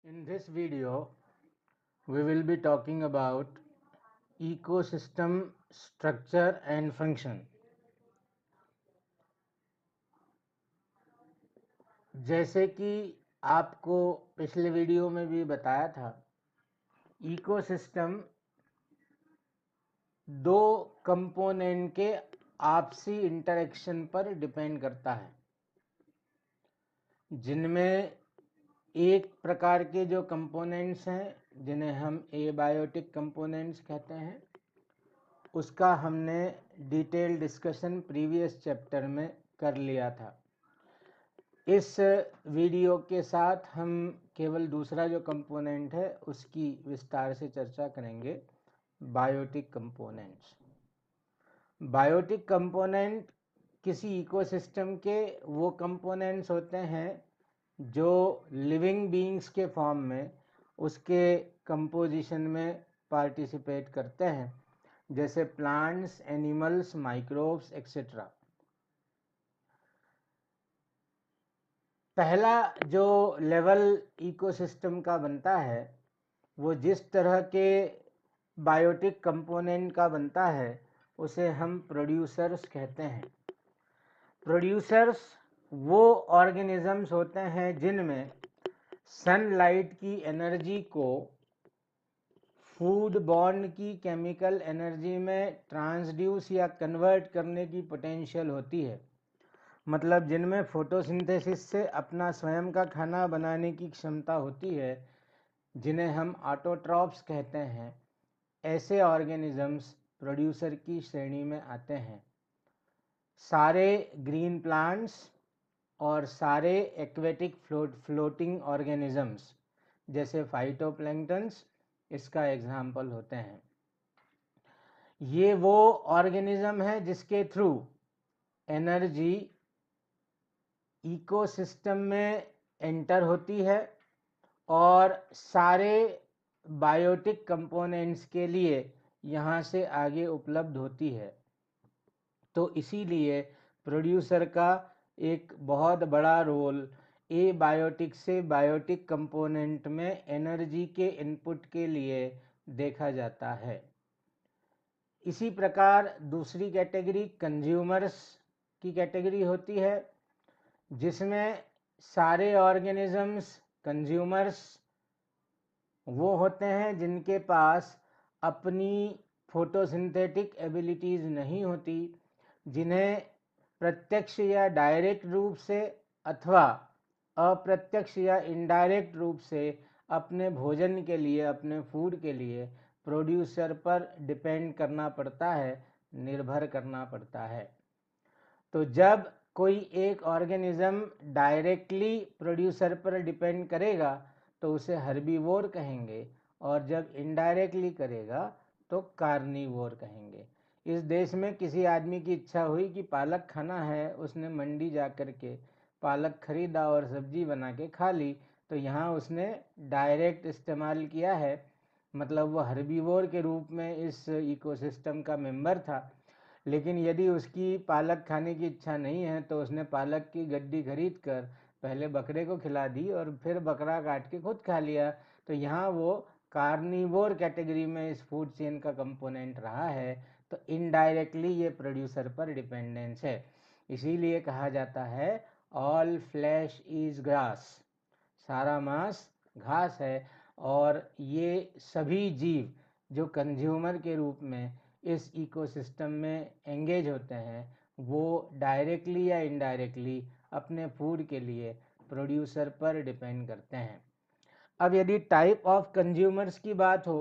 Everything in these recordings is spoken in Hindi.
In this video, we will be talking about ecosystem structure and function. जैसे कि आपको पिछले वीडियो में भी बताया था, इकोसिस्टम दो कंपोनेंट के आपसी इंटरेक्शन पर डिपेंड करता है, जिनमें एक प्रकार के जो कंपोनेंट्स हैं जिन्हें हम एबायोटिक कंपोनेंट्स कहते हैं, उसका हमने डिटेल डिस्कशन प्रीवियस चैप्टर में कर लिया था। इस वीडियो के साथ हम केवल दूसरा जो कंपोनेंट है उसकी विस्तार से चर्चा करेंगे, बायोटिक कंपोनेंट्स। बायोटिक कंपोनेंट किसी इकोसिस्टम के वो कंपोनेंट्स होते हैं जो लिविंग बीइंग्स के फॉर्म में उसके कंपोजिशन में पार्टिसिपेट करते हैं, जैसे प्लांट्स, एनिमल्स, माइक्रोब्स एक्सेट्रा। पहला जो लेवल इकोसिस्टम का बनता है वो जिस तरह के बायोटिक कंपोनेंट का बनता है उसे हम प्रोड्यूसर्स कहते हैं। प्रोड्यूसर्स वो ऑर्गेनिजम्स होते हैं जिनमें सनलाइट की एनर्जी को फूड बॉन्ड की केमिकल एनर्जी में ट्रांसड्यूस या कन्वर्ट करने की पोटेंशियल होती है। मतलब जिनमें फोटोसिंथेसिस से अपना स्वयं का खाना बनाने की क्षमता होती है, जिन्हें हम ऑटोट्रॉप्स कहते हैं। ऐसे ऑर्गेनिजम्स प्रोड्यूसर की श्रेणी में आते हैं। सारे ग्रीन प्लांट्स और सारे एक्वेटिक फ्लोटिंग ऑर्गेनिजम्स जैसे फाइटोप्लैंक्टन्स इसका एग्जाम्पल होते हैं। ये वो ऑर्गेनिज्म है जिसके थ्रू एनर्जी इकोसिस्टम में एंटर होती है और सारे बायोटिक कंपोनेंट्स के लिए यहाँ से आगे उपलब्ध होती है। तो इसीलिए प्रोड्यूसर का एक बहुत बड़ा रोल एबायोटिक से बायोटिक कंपोनेंट में एनर्जी के इनपुट के लिए देखा जाता है। इसी प्रकार दूसरी कैटेगरी कंज्यूमर्स की कैटेगरी होती है, जिसमें सारे ऑर्गेनिजम्स कंज्यूमर्स वो होते हैं जिनके पास अपनी फोटोसिंथेटिक एबिलिटीज़ नहीं होती, जिन्हें प्रत्यक्ष या डायरेक्ट रूप से अथवा अप्रत्यक्ष या इनडायरेक्ट रूप से अपने भोजन के लिए, अपने फूड के लिए प्रोड्यूसर पर डिपेंड करना पड़ता है, निर्भर करना पड़ता है। तो जब कोई एक ऑर्गेनिज्म डायरेक्टली प्रोड्यूसर पर डिपेंड करेगा तो उसे हर्बीवोर कहेंगे, और जब इनडायरेक्टली करेगा तो कार्निवोर कहेंगे। इस देश में किसी आदमी की इच्छा हुई कि पालक खाना है, उसने मंडी जा कर के पालक खरीदा और सब्जी बना के खा ली, तो यहाँ उसने डायरेक्ट इस्तेमाल किया है, मतलब वो हर्बीवोर के रूप में इस इकोसिस्टम का मेंबर था। लेकिन यदि उसकी पालक खाने की इच्छा नहीं है तो उसने पालक की गड्डी खरीद कर पहले बकरे को खिला दी और फिर बकरा काट के खुद खा लिया, तो यहाँ वो कार्निवोर कैटेगरी में इस फूड चेन का कंपोनेंट रहा है। तो इनडायरेक्टली ये प्रोड्यूसर पर डिपेंडेंस है। इसीलिए कहा जाता है ऑल फ्लैश इज ग्रास, सारा मांस घास है। और ये सभी जीव जो कंज्यूमर के रूप में इस इकोसिस्टम में एंगेज होते हैं वो डायरेक्टली या इनडायरेक्टली अपने फूड के लिए प्रोड्यूसर पर डिपेंड करते हैं। अब यदि टाइप ऑफ कंज्यूमर्स की बात हो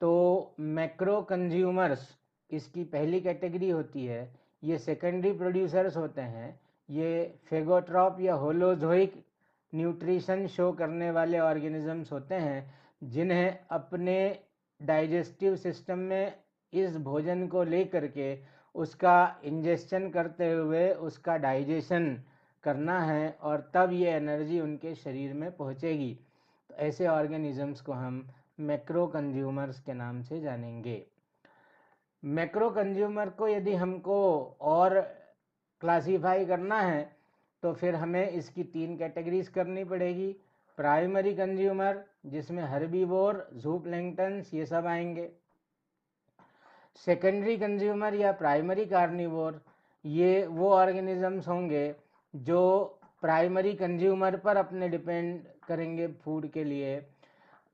तो मैक्रो कंज्यूमर्स इसकी पहली कैटेगरी होती है। ये सेकेंडरी प्रोड्यूसर्स होते हैं। ये फेगोट्रॉप या होलोजोइक न्यूट्रिशन शो करने वाले ऑर्गेनिजम्स होते हैं, जिन्हें अपने डाइजेस्टिव सिस्टम में इस भोजन को लेकर के उसका इंजेक्शन करते हुए उसका डाइजेशन करना है और तब ये एनर्जी उनके शरीर में पहुंचेगी। तो ऐसे ऑर्गेनिजम्स को हम मैक्रो कंज्यूमर्स के नाम से जानेंगे। मैक्रो कंज्यूमर को यदि हमको और क्लासीफाई करना है तो फिर हमें इसकी तीन कैटेगरीज करनी पड़ेगी। प्राइमरी कंज्यूमर, जिसमें हर्बीवोर, ज़ूप्लैंक्टन्स ये सब आएंगे। सेकेंडरी कंज्यूमर या प्राइमरी कार्निवोर, ये वो ऑर्गेनिजम्स होंगे जो प्राइमरी कंज्यूमर पर अपने डिपेंड करेंगे फूड के लिए।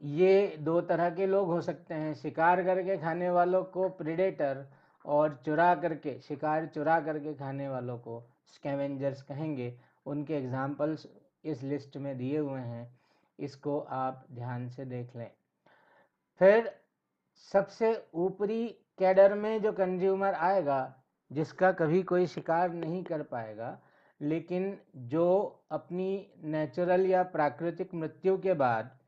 ये दो तरह के लोग हो सकते हैं, शिकार करके खाने वालों को प्रेडेटर, और शिकार चुरा करके खाने वालों को स्कैवेंजर्स कहेंगे। उनके एग्जाम्पल्स इस लिस्ट में दिए हुए हैं, इसको आप ध्यान से देख लें। फिर सबसे ऊपरी कैडर में जो कंज्यूमर आएगा, जिसका कभी कोई शिकार नहीं कर पाएगा, लेकिन जो अपनी नेचुरल या प्राकृतिक मृत्यु के बाद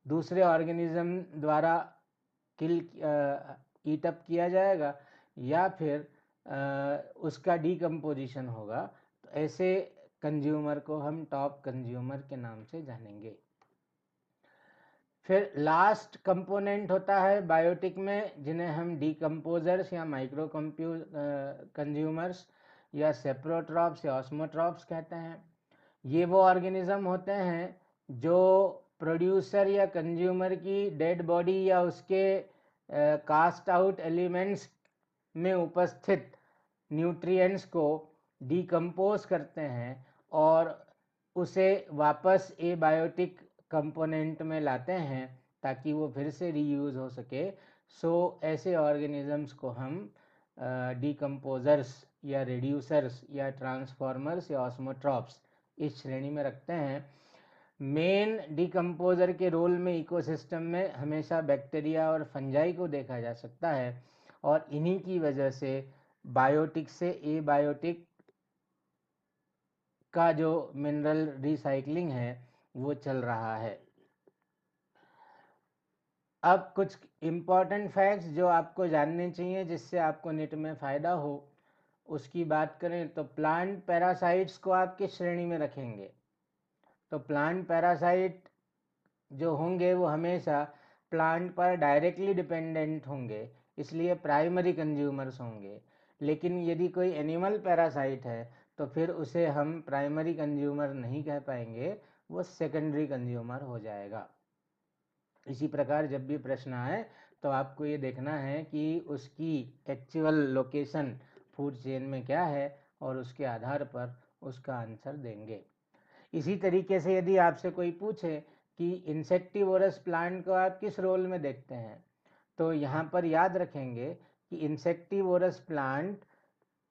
दूसरे ऑर्गेनिज्म द्वारा ईट अप किया जाएगा या फिर उसका डीकम्पोजिशन होगा, तो ऐसे कंज्यूमर को हम टॉप कंज्यूमर के नाम से जानेंगे। फिर लास्ट कंपोनेंट होता है बायोटिक में, जिन्हें हम डीकम्पोजर्स या माइक्रो कंज्यूमर्स या सेप्रोट्रॉप्स या ऑस्मोट्रॉप्स कहते हैं। ये वो ऑर्गेनिज्म होते हैं जो प्रोड्यूसर या कंज्यूमर की डेड बॉडी या उसके कास्ट आउट एलिमेंट्स में उपस्थित न्यूट्रिएंट्स को डीकम्पोज करते हैं और उसे वापस एबायोटिक कंपोनेंट में लाते हैं ताकि वो फिर से रीयूज़ हो सके। ऐसे ऑर्गेनिजम्स को हम डीकम्पोजर्स या रिड्यूसर्स या ट्रांसफॉर्मर्स या ऑस्मोट्रॉप्स इस श्रेणी में रखते हैं। मेन डीकम्पोजर के रोल में इकोसिस्टम में हमेशा बैक्टीरिया और फंजाई को देखा जा सकता है, और इन्हीं की वजह से बायोटिक से एबायोटिक का जो मिनरल रिसाइकलिंग है वो चल रहा है। अब कुछ इम्पॉर्टेंट फैक्ट्स जो आपको जानने चाहिए जिससे आपको निट में फ़ायदा हो, उसकी बात करें तो प्लांट पैरासाइट्स को आप किस श्रेणी में रखेंगे? तो प्लांट पैरासाइट जो होंगे वो हमेशा प्लांट पर डायरेक्टली डिपेंडेंट होंगे, इसलिए प्राइमरी कंज्यूमर्स होंगे। लेकिन यदि कोई एनिमल पैरासाइट है तो फिर उसे हम प्राइमरी कंज्यूमर नहीं कह पाएंगे, वो सेकेंडरी कंज्यूमर हो जाएगा। इसी प्रकार जब भी प्रश्न आए तो आपको ये देखना है कि उसकी एक्चुअल लोकेशन फूड चेन में क्या है और उसके आधार पर उसका आंसर देंगे। इसी तरीके से यदि आपसे कोई पूछे कि इंसेक्टिवोरस प्लांट को आप किस रोल में देखते हैं, तो यहाँ पर याद रखेंगे कि इंसेक्टिवोरस प्लांट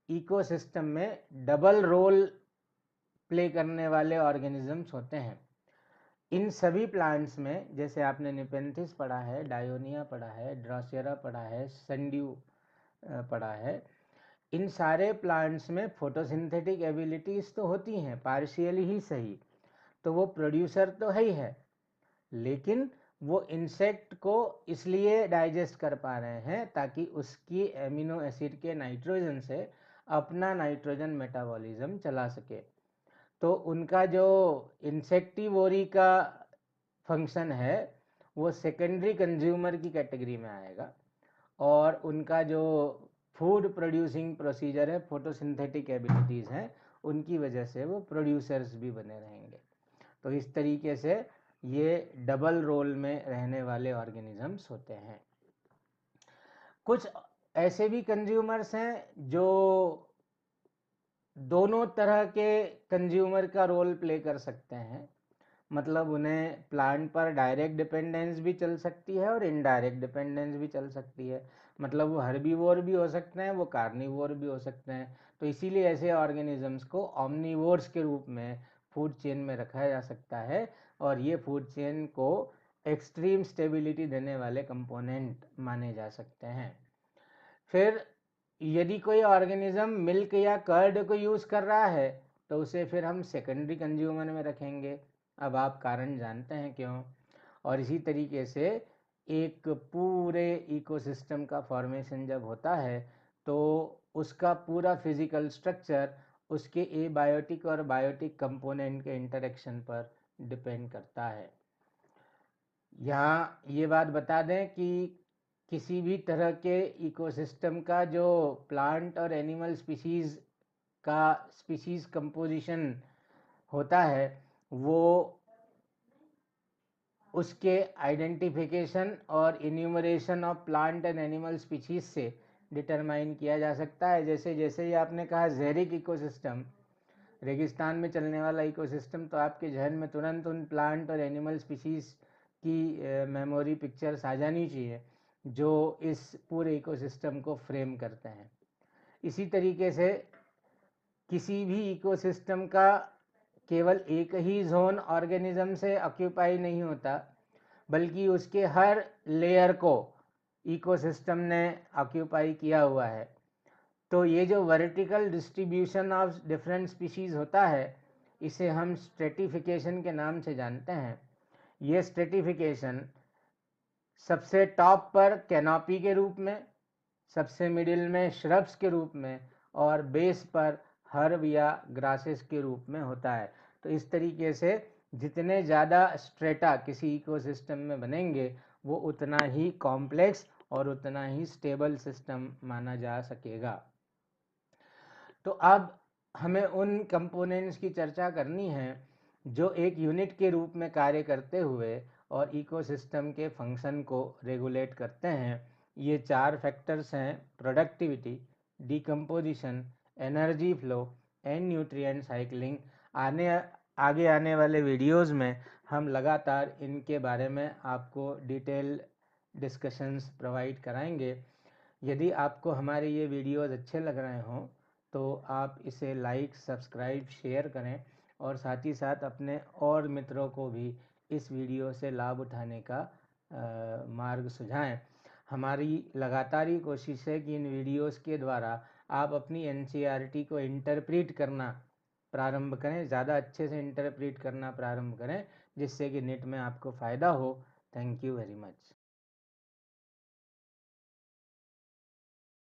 इकोसिस्टम में डबल रोल प्ले करने वाले ऑर्गेनिजम्स होते हैं। इन सभी प्लांट्स में, जैसे आपने निपेंथिस पढ़ा है, डायोनिया पढ़ा है, ड्रासेरा पढ़ा है, सनड्यू पढ़ा है, इन सारे प्लांट्स में फोटोसिंथेटिक एबिलिटीज़ तो होती हैं, पार्शियली ही सही, तो वो प्रोड्यूसर तो है ही है, लेकिन वो इंसेक्ट को इसलिए डाइजेस्ट कर पा रहे हैं ताकि उसकी एमिनो एसिड के नाइट्रोजन से अपना नाइट्रोजन मेटाबॉलिज्म चला सके। तो उनका जो इंसेक्टिवोरी का फंक्शन है वो सेकेंडरी कंज्यूमर की कैटेगरी में आएगा, और उनका जो फूड प्रोड्यूसिंग प्रोसीजर है, फोटोसिंथेटिक एबिलिटीज़ हैं, उनकी वजह से वो प्रोड्यूसर्स भी बने रहेंगे। तो इस तरीके से ये डबल रोल में रहने वाले ऑर्गेनिजम्स होते हैं। कुछ ऐसे भी कंज्यूमर्स हैं जो दोनों तरह के कंज्यूमर का रोल प्ले कर सकते हैं, मतलब उन्हें प्लांट पर डायरेक्ट डिपेंडेंस भी चल सकती है और इनडायरेक्ट डिपेंडेंस भी चल सकती है। मतलब वो हर्बीवोर भी हो सकते हैं, वो कार्निवोर भी हो सकते हैं। तो इसीलिए ऐसे ऑर्गेनिजम्स को ऑमनीवोर्स के रूप में फूड चेन में रखा जा सकता है, और ये फूड चेन को एक्सट्रीम स्टेबिलिटी देने वाले कंपोनेंट माने जा सकते हैं। फिर यदि कोई ऑर्गेनिज्म मिल्क या कर्ड को यूज़ कर रहा है तो उसे फिर हम सेकेंडरी कंज्यूमर में रखेंगे। अब आप कारण जानते हैं क्यों। और इसी तरीके से एक पूरे इकोसिस्टम का फॉर्मेशन जब होता है तो उसका पूरा फिजिकल स्ट्रक्चर उसके एबायोटिक और बायोटिक कंपोनेंट के इंटरेक्शन पर डिपेंड करता है। यहाँ ये बात बता दें कि किसी भी तरह के इकोसिस्टम का जो प्लांट और एनिमल स्पीशीज़ कंपोजिशन होता है वो उसके आइडेंटिफिकेशन और enumeration of plant and animal species से डिटरमाइन किया जा सकता है। जैसे जैसे ही आपने कहा ज़ेरिक इकोसिस्टम, रेगिस्तान में चलने वाला इकोसिस्टम, तो आपके जहन में तुरंत उन प्लांट और एनिमल स्पीशीज़ की मेमोरी पिक्चर्स आ जानी चाहिए जो इस पूरे इकोसिस्टम को फ्रेम करते हैं। इसी तरीके से किसी भी इकोसिस्टम का केवल एक ही जोन ऑर्गेनिज्म से ऑक्यूपाई नहीं होता, बल्कि उसके हर लेयर को इकोसिस्टम ने ऑक्यूपाई किया हुआ है। तो ये जो vertical distribution of different species होता है, इसे हम स्ट्रेटिफिकेशन के नाम से जानते हैं। ये स्ट्रेटिफिकेशन सबसे टॉप पर कैनोपी के रूप में, सबसे मिडिल में श्रब्स के रूप में और बेस पर हर्ब या ग्रासेस के रूप में होता है। तो इस तरीके से जितने ज़्यादा स्ट्रेटा किसी इकोसिस्टम में बनेंगे वो उतना ही कॉम्प्लेक्स और उतना ही स्टेबल सिस्टम माना जा सकेगा। तो अब हमें उन कंपोनेंट्स की चर्चा करनी है जो एक यूनिट के रूप में कार्य करते हुए और इकोसिस्टम के फंक्शन को रेगुलेट करते हैं। ये 4 फैक्टर्स हैं: productivity, decomposition, energy flow and nutrient cycling. आगे आने वाले वीडियोस में हम लगातार इनके बारे में आपको डिटेल डिस्कशंस प्रोवाइड कराएंगे। यदि आपको हमारे ये वीडियोस अच्छे लग रहे हों तो आप इसे लाइक, सब्सक्राइब, शेयर करें और साथ ही साथ अपने और मित्रों को भी इस वीडियो से लाभ उठाने का मार्ग सुझाएं। हमारी लगातार ही कोशिश है कि इन वीडियोस के द्वारा आप अपनी एनसीईआरटी को इंटरप्रीट करना प्रारंभ करें, ज़्यादा अच्छे से इंटरप्रीट करना प्रारंभ करें, जिससे कि नेट में आपको फ़ायदा हो। Thank you very much.